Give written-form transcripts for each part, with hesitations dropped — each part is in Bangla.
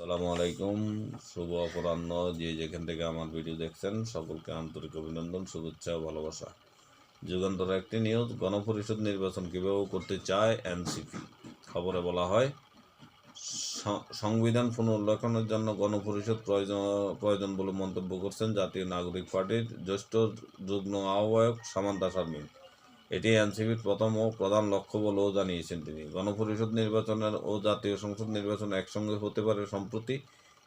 আসসালামু আলাইকুম, শুভ অপরাহ্ন। যে যেখান থেকে আমার ভিডিও দেখছেন সকলকে আন্তরিক অভিনন্দন, শুভেচ্ছা ও ভালোবাসা। যুগান্তর একটি নিউজ, গণপরিষদ নির্বাচন কীভাবে করতে চায় এনসিপি। খবরে বলা হয়, সংবিধান পুনর্লেখনের জন্য গণপরিষদ প্রয়োজন বলে মন্তব্য করছেন জাতীয় নাগরিক পার্টির জ্যেষ্ঠ যুগ্ম আহ্বায়ক সামান্তা শারমিন। এটি এনসিপির প্রথম ও প্রধান লক্ষ্য বলেও জানিয়েছেন তিনি। গণপরিষদ নির্বাচনের ও জাতীয় সংসদ নির্বাচন একসঙ্গে হতে পারে। সম্প্রতি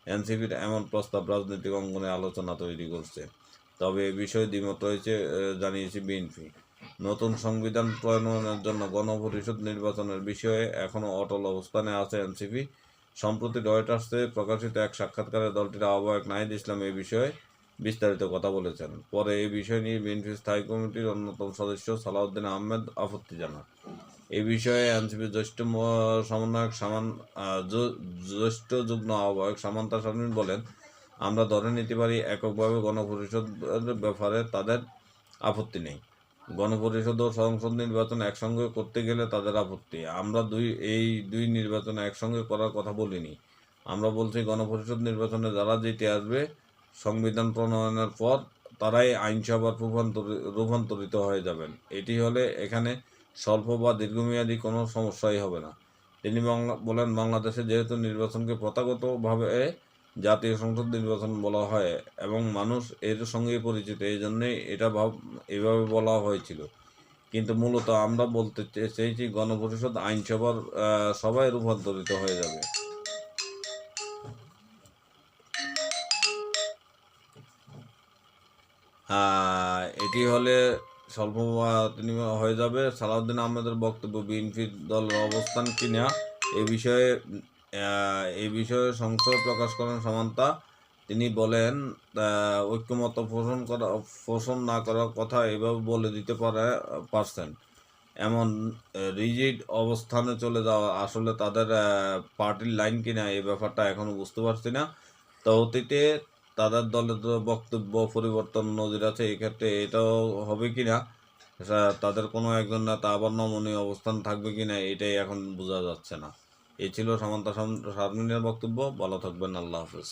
এনসিপির এমন প্রস্তাব রাজনৈতিক অঙ্গনে আলোচনা তৈরি করছে। তবে এ বিষয়ে দ্বিমত রয়েছে জানিয়েছে বিএনপি। নতুন সংবিধান প্রণয়নের জন্য গণপরিষদ নির্বাচনের বিষয়ে এখনও অটল অবস্থানে আছে এনসিপি। সম্প্রতি রয়টার্সে প্রকাশিত এক সাক্ষাৎকারে দলটির আহ্বায়ক নাহিদ ইসলাম এই বিষয়ে বিস্তারিত কথা বলেছেন। পরে এই বিষয় নিয়ে বিএনপি স্থায়ী কমিটির অন্যতম সদস্য সালাউদ্দিন আহমেদ আপত্তি জানান। এই বিষয়ে এনসিপির সমন্বয়ক জ্যেষ্ঠ যুগ্ম আহ্বায়ক সামান্তা শারমিন বলেন, আমরা ধরে নিতে পারি এককভাবে গণপরিষদের ব্যাপারে তাদের আপত্তি নেই। গণপরিষদ ও সংসদ নির্বাচন একসঙ্গে করতে গেলে তাদের আপত্তি। আমরা এই দুই নির্বাচন একসঙ্গে করার কথা বলিনি। আমরা বলছি গণপরিষদ নির্বাচনে যারা জিতে আসবে সংবিধান প্রণয়নের পর তারাই আইনসভার রূপান্তরিত হয়ে যাবেন। এটি হলে এখানে স্বল্প বা দীর্ঘমেয়াদী কোনো সমস্যাই হবে না। তিনি বলেন, বাংলাদেশে যেহেতু নির্বাচনকে প্রথাগতভাবে জাতীয় সংসদ নির্বাচন বলা হয় এবং মানুষ এর সঙ্গেই পরিচিত, এই জন্যেই এভাবে বলা হয়েছিল। কিন্তু মূলত আমরা বলতে চেয়েছি গণপরিষদ আইনসভার সভায় রূপান্তরিত হয়ে যাবে। এটি হলে স্বল্প তিনি হয়ে যাবে। সালাউদ্দিন আহমেদের বক্তব্য, বিএনপি দলের অবস্থান কিনা এই বিষয়ে সংশয় প্রকাশ করেন সামান্তা। তিনি বলেন, ঐক্যমত পোষণ না করার কথা এভাবে বলে দিতে পারছেন। এমন রিজিড অবস্থানে চলে যাওয়া আসলে তাদের পার্টির লাইন কিনা এই ব্যাপারটা এখনও বুঝতে পারছি না। তো অতীতে তাদের দলের বক্তব্য পরিবর্তন নজির আছে, এক্ষেত্রে এটাও হবে কিনা, তাদের কোনো একজন নেতা আবার নমনীয় অবস্থান থাকবে কিনা এটাই এখন বোঝা যাচ্ছে না। এই ছিল সামান্তা শারমিনের বক্তব্য। ভালো থাকবেন, আল্লাহ হাফেজ।